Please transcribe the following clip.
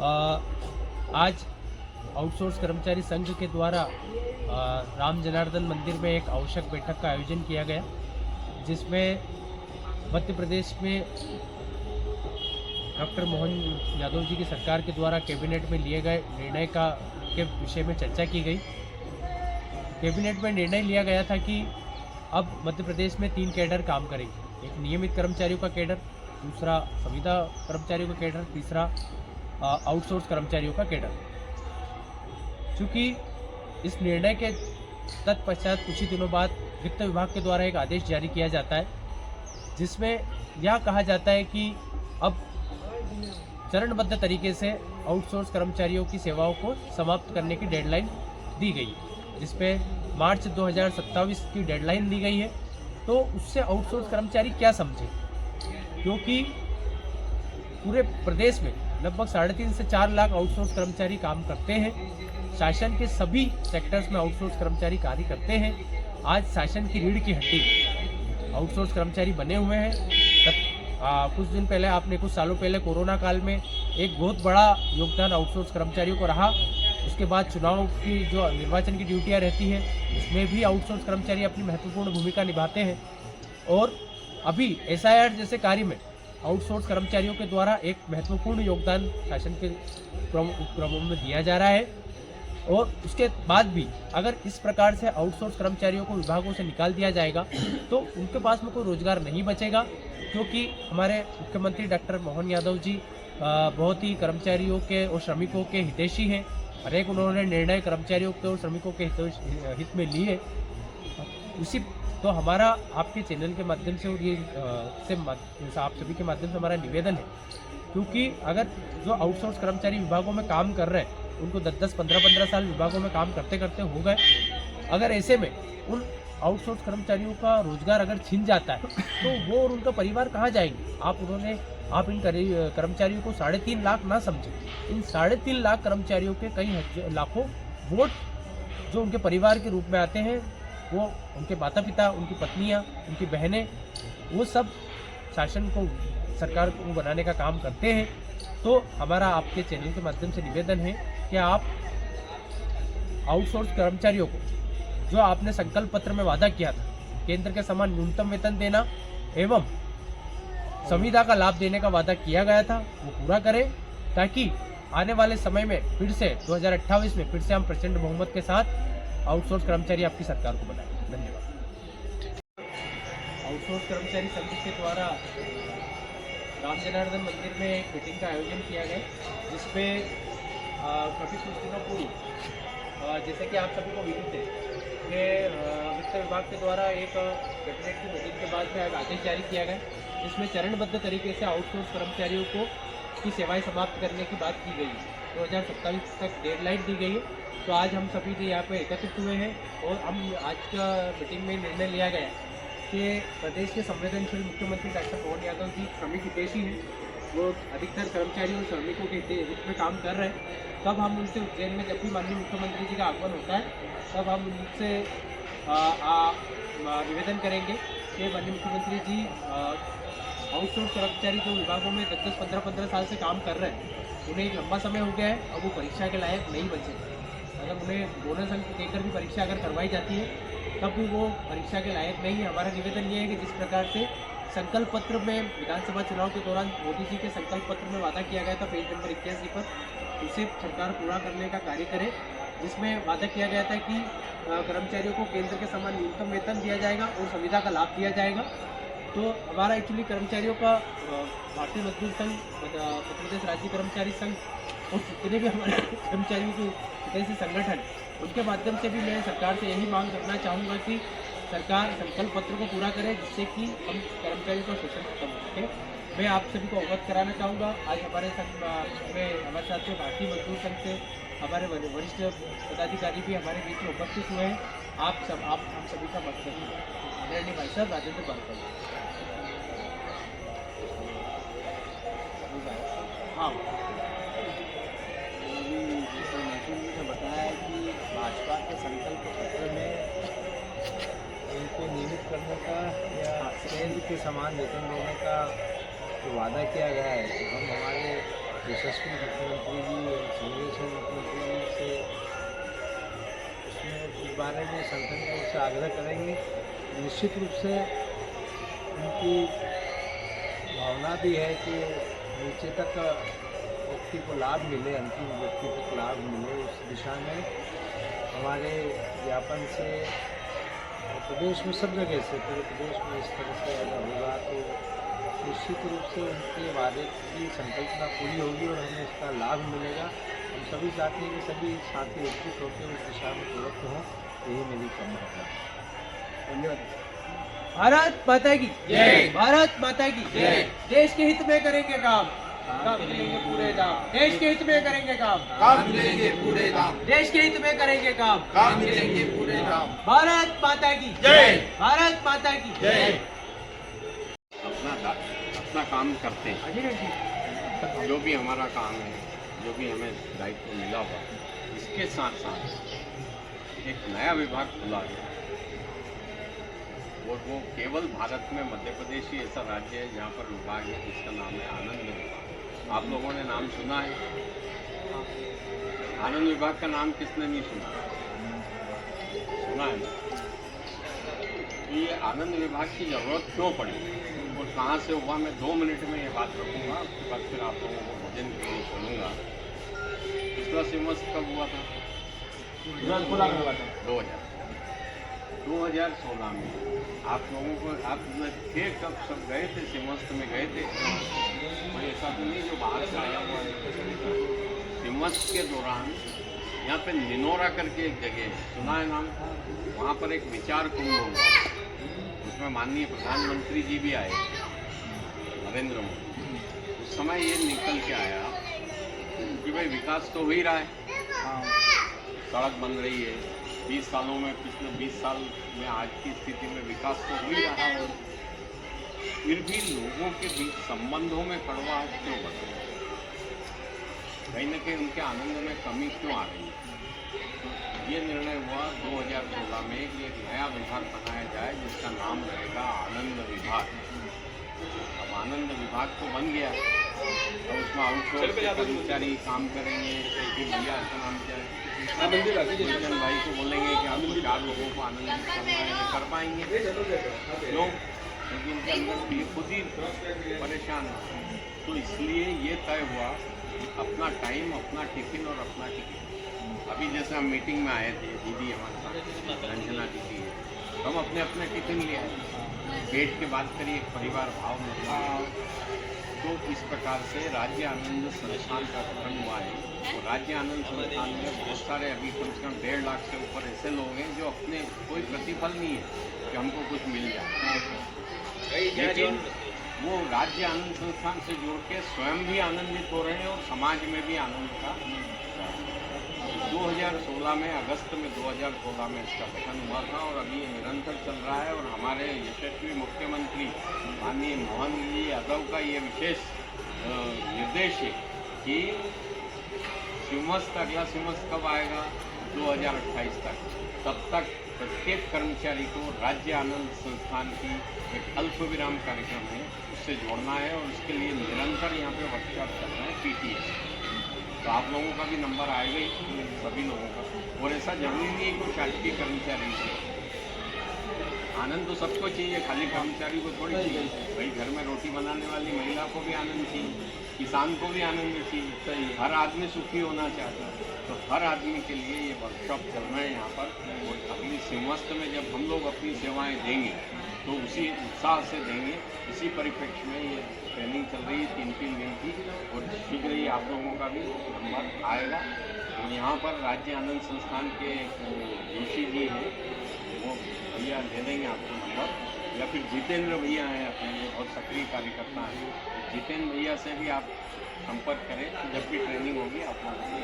आज आउटसोर्स कर्मचारी संघ के द्वारा राम जनार्दन मंदिर में एक आवश्यक बैठक का आयोजन किया गया, जिसमें मध्य प्रदेश में डॉक्टर मोहन यादव जी की सरकार के द्वारा कैबिनेट में लिए गए निर्णय के विषय में चर्चा की गई। कैबिनेट में निर्णय लिया गया था कि अब मध्य प्रदेश में 3 कैडर काम करेंगे। एक नियमित कर्मचारियों का कैडर, दूसरा संविदा कर्मचारियों का कैडर, तीसरा आउटसोर्स कर्मचारियों का कैडर। चूँकि इस निर्णय के तत्पश्चात कुछ ही दिनों बाद वित्त विभाग के द्वारा एक आदेश जारी किया जाता है, जिसमें यह कहा जाता है कि अब चरणबद्ध तरीके से आउटसोर्स कर्मचारियों की सेवाओं को समाप्त करने की डेडलाइन दी गई है, जिसपे मार्च 2027 की डेडलाइन दी गई है। तो उससे आउटसोर्स कर्मचारी क्या समझे, क्योंकि पूरे प्रदेश में लगभग 3.5 से 4 लाख आउटसोर्स कर्मचारी काम करते हैं। शासन के सभी सेक्टर्स में आउटसोर्स कर्मचारी कार्य करते हैं। आज शासन की रीढ़ की हड्डी आउटसोर्स कर्मचारी बने हुए हैं। कुछ दिन पहले कुछ सालों पहले कोरोना काल में एक बहुत बड़ा योगदान आउटसोर्स कर्मचारियों को रहा। उसके बाद चुनाव की जो निर्वाचन की ड्यूटियां रहती है, उसमें भी आउटसोर्स कर्मचारी अपनी महत्वपूर्ण भूमिका निभाते हैं। और अभी SIR जैसे कार्य में आउटसोर्स कर्मचारियों के द्वारा एक महत्वपूर्ण योगदान शासन के उपक्रमों में दिया जा रहा है। और उसके बाद भी अगर इस प्रकार से आउटसोर्स कर्मचारियों को विभागों से निकाल दिया जाएगा तो उनके पास में कोई रोजगार नहीं बचेगा, क्योंकि हमारे मुख्यमंत्री डॉक्टर मोहन यादव जी बहुत ही कर्मचारियों के और श्रमिकों के हितैषी हैं। हर एक उन्होंने निर्णय कर्मचारियों के और श्रमिकों के हित में लिए। उसी तो हमारा आपके चैनल के माध्यम से और ये आप सभी के माध्यम से हमारा निवेदन है, क्योंकि अगर जो आउटसोर्स कर्मचारी विभागों में काम कर रहे हैं उनको 10-10, 15-15 साल विभागों में काम करते करते हो गए। अगर ऐसे में उन आउटसोर्स कर्मचारियों का रोजगार अगर छिन जाता है तो वो और उनका परिवार कहाँ जाएंगे। आप इन कर्मचारियों को 3.5 लाख ना समझें। इन 3.5 लाख कर्मचारियों के कई लाखों वोट जो उनके परिवार के रूप में आते हैं, वो उनके माता पिता, उनकी पत्नियां, उनकी बहनें, वो सब शासन को, सरकार को बनाने का काम करते हैं। तो हमारा आपके चैनल के माध्यम से निवेदन है कि आप आउटसोर्स कर्मचारियों को जो आपने संकल्प पत्र में वादा किया था, केंद्र के समान न्यूनतम वेतन देना एवं संविदा का लाभ देने का वादा किया गया था, वो पूरा करें, ताकि आने वाले समय में फिर से 2028 में फिर से हम प्रचंड बहुमत के साथ आउटसोर्स कर्मचारी आपकी सरकार को बनाएं। धन्यवाद। आउटसोर्स कर्मचारी संघ के द्वारा राम जनार्दन मंदिर में एक मीटिंग का आयोजन किया गया, जिसमें काफ़ी कुछ दिनों पूर्व जैसे कि आप सभी को विदित है कि वित्त विभाग के द्वारा एक कैबिनेट की मीटिंग के बाद में आदेश जारी किया गया, जिसमें चरणबद्ध तरीके से आउटसोर्स कर्मचारियों की सेवाएं समाप्त करने की बात की गई है। 2027 तक डेडलाइन दी गई है। तो आज हम सभी ने यहाँ पर एकत्रित हुए हैं और हम आज का मीटिंग में निर्णय लिया गया कि प्रदेश के संवेदनशील मुख्यमंत्री डॉक्टर मोहन यादव जी श्रमिक हितैषी हैं, वो अधिकतर कर्मचारियों और श्रमिकों के हित में काम कर रहे हैं। तब हम उनसे उज्जैन में जब भी माननीय मुख्यमंत्री जी का आगमन होता है, तब हम उनसे निवेदन करेंगे कि माननीय मुख्यमंत्री जी आउटसोर्स कर्मचारी जो विभागों में 10-10, 15-15 साल से काम कर रहे हैं, उन्हें एक लंबा समय हो गया है, अब वो परीक्षा के लायक नहीं बचे। अगर उन्हें बोनस अंक देकर भी परीक्षा अगर करवाई जाती है तब भी वो परीक्षा के लायक नहीं है। हमारा निवेदन ये है कि जिस प्रकार से संकल्प पत्र में विधानसभा चुनाव के दौरान मोदी जी के संकल्प पत्र में वादा किया गया था पेज नंबर 81 पर, उसे सरकार पूरा करने का कार्य करे, जिसमें वादा किया गया था कि कर्मचारियों को केंद्र के समान न्यूनतम वेतन दिया जाएगा और संविदा का लाभ दिया जाएगा। तो हमारा एक्चुअली कर्मचारियों का भारतीय मजदूर संघ, मध्य प्रदेश राज्य कर्मचारी संघ और जितने भी हमारे कर्मचारियों के ऐसे संगठन, उनके माध्यम से भी मैं सरकार से यही मांग करना चाहूँगा कि सरकार संकल्प पत्र को पूरा करे, जिससे कि हम कर्मचारियों का शोषण खत्म हो सके। मैं आप सभी को अवगत कराना चाहूँगा, आज हमारे संघ में हमारे साथ में भारतीय मजदूर संघ से हमारे वरिष्ठ पदाधिकारी भी हमारे बीच में उपस्थित हुए हैं। आप हम सभी का मत करिए। आदरणीय भाई साहब राजेंद्र बालकर। हाँ, बताया कि भाजपा के संकल्प पत्र में उनको नियमित करने का या केंद्र के समान वेतन देने का जो वादा किया गया है, तो हम हमारे यशस्वी मुख्यमंत्री जी और संवेदनशील मुख्यमंत्री जी से उसमें इस बारे में संगठन की ओर से आग्रह करेंगे। निश्चित रूप से उनकी भावना भी है कि नीचे तक व्यक्ति को लाभ मिले, अंतिम व्यक्ति तक लाभ मिले। उस दिशा में हमारे ज्ञापन से प्रदेश में सब जगह से, पूरे प्रदेश में इस तरह से अगर होगा तो निश्चित रूप से उनके वादे की संकल्पना पूरी होगी और हमें इसका लाभ मिलेगा। हम सभी चाहते हैं कि सभी साथी एकजुट होकर उस दिशा में प्रवृत्त हों, यही मेरी कामना है। धन्यवाद। भारत माता की जय, भारत माता की जय। देश के हित में करेंगे काम, काम मिलेंगे पूरे दाम। देश के हित में करेंगे काम, काम मिलेंगे पूरे दाम। देश के हित में करेंगे काम, काम मिलेंगे पूरे दाम। भारत माता की जय, भारत माता की जय। अपना काम करते हैं, जो भी हमारा काम है, जो भी हमें दायित्व मिला हुआ, इसके साथ साथ एक नया विभाग खुला है और वो केवल भारत में मध्य प्रदेश ही ऐसा राज्य है जहाँ पर विभाग है जिसका नाम है आनंद विभाग। आप लोगों ने नाम सुना है? आनंद विभाग का नाम किसने नहीं सुना? सुना है ना? तो ये आनंद विभाग की जरूरत क्यों पड़ी और कहाँ से हुआ, मैं 2 मिनट में ये बात रखूँगा, उसके बाद फिर आप लोगों को भोजन के लिए छोड़ूंगा। पिछला सिमस कब हुआ था? 2016 में। आप लोगों को, आप थे कब? सब गए थे, सिमस्त में गए थे। मैं ऐसा तो नहीं जो बाहर से आया हुआ है। सिमस्त के दौरान यहाँ पे निनोरा करके एक जगह है, सुना है नाम? वहाँ पर एक विचार कुंभ हुआ, उसमें माननीय प्रधानमंत्री जी भी आए, नरेंद्र मोदी। उस समय ये निकल के आया कि भाई विकास तो हो ही रहा है, सड़क बन रही है, 20 सालों में, पिछले 20 साल में आज की स्थिति में विकास तो हो ही रहा है, फिर भी लोगों के बीच संबंधों में कड़वाहट क्यों बढ़ रही है? कहीं न कहीं उनके आनंद में कमी क्यों आ रही है? तो ये निर्णय हुआ 2016 में कि एक नया विभाग बनाया जाए जिसका नाम रहेगा आनंद विभाग। अब आनंद विभाग तो बन गया, अब उसमें आउटसोर्स कर्मचारी काम करेंगे। कि भैया ऐसा नाम क्या है, गुलशन भाई को बोलेंगे कि आपको 4 लोगों को आनंदित करना है, कर पाएंगे क्यों? क्योंकि उनके अंदर ये खुद ही परेशान है। तो इसलिए ये तय हुआ कि अपना टाइम, अपना टिफिन और अपना टिकट। अभी जैसे हम मीटिंग में आए थे, दीदी हमारे साथ, रंजना दीदी है, हम अपने अपने टिफिन ले आए, बैठ के बात करिए, एक परिवार भाव में। तो इस प्रकार से राज्य आनंद संस्थान का गठन हुआ है। तो राज्य आनंद संस्थान में बहुत सारे, अभी कम से कम 1.5 लाख से ऊपर ऐसे लोग हैं जो अपने कोई प्रतिफल नहीं है कि हमको कुछ मिल जाए, लेकिन वो राज्य आनंद संस्थान से जुड़ के स्वयं भी आनंदित हो रहे हैं और समाज में भी आनंद का 2016 में, अगस्त में 2016 में इसका गठन हुआ था और अभी ये निरंतर चल रहा है। और हमारे यशस्वी मुख्यमंत्री माननीय मोहन जी यादव का ये विशेष निर्देश है कि अगला सिमस्त कब आएगा? 2028 तक। तब तक प्रत्येक कर्मचारी को राज्य आनंद संस्थान की एक अल्प विराम कार्यक्रम है, उससे जोड़ना है और उसके लिए निरंतर यहाँ पे वर्कशॉप चल रहा है, PTS। तो आप लोगों का भी नंबर आएगा ही, सभी लोगों का। और ऐसा जरूरी नहीं है कि शासकीय कर्मचारी से आनंद तो सबको चाहिए, खाली कर्मचारी को थोड़ी चाहिए। भाई घर में रोटी बनाने वाली महिला को भी आनंद चाहिए, किसान को भी आनंद चाहिए, हर आदमी सुखी होना चाहता है। तो हर आदमी के लिए ये वर्कशॉप चल रहे हैं यहाँ पर। और अगली सिमस्त में जब हम लोग अपनी सेवाएं देंगे तो उसी उत्साह से देंगे। इसी परिप्रेक्ष्य में ये ट्रेनिंग चल रही है 3-3 दिन की, और शीघ्र ही आप लोगों का भी नंबर आएगा। और यहाँ पर राज्य आनंद संस्थान के जोशी जी हैं, वो भैया दे देंगे आपको नंबर, या फिर जितेंद्र भैया हैं अपने, बहुत सक्रिय कार्यकर्ता हैं, जितेंद्र भैया से भी आप संपर्क करें। जब भी ट्रेनिंग होगी आप लोगों को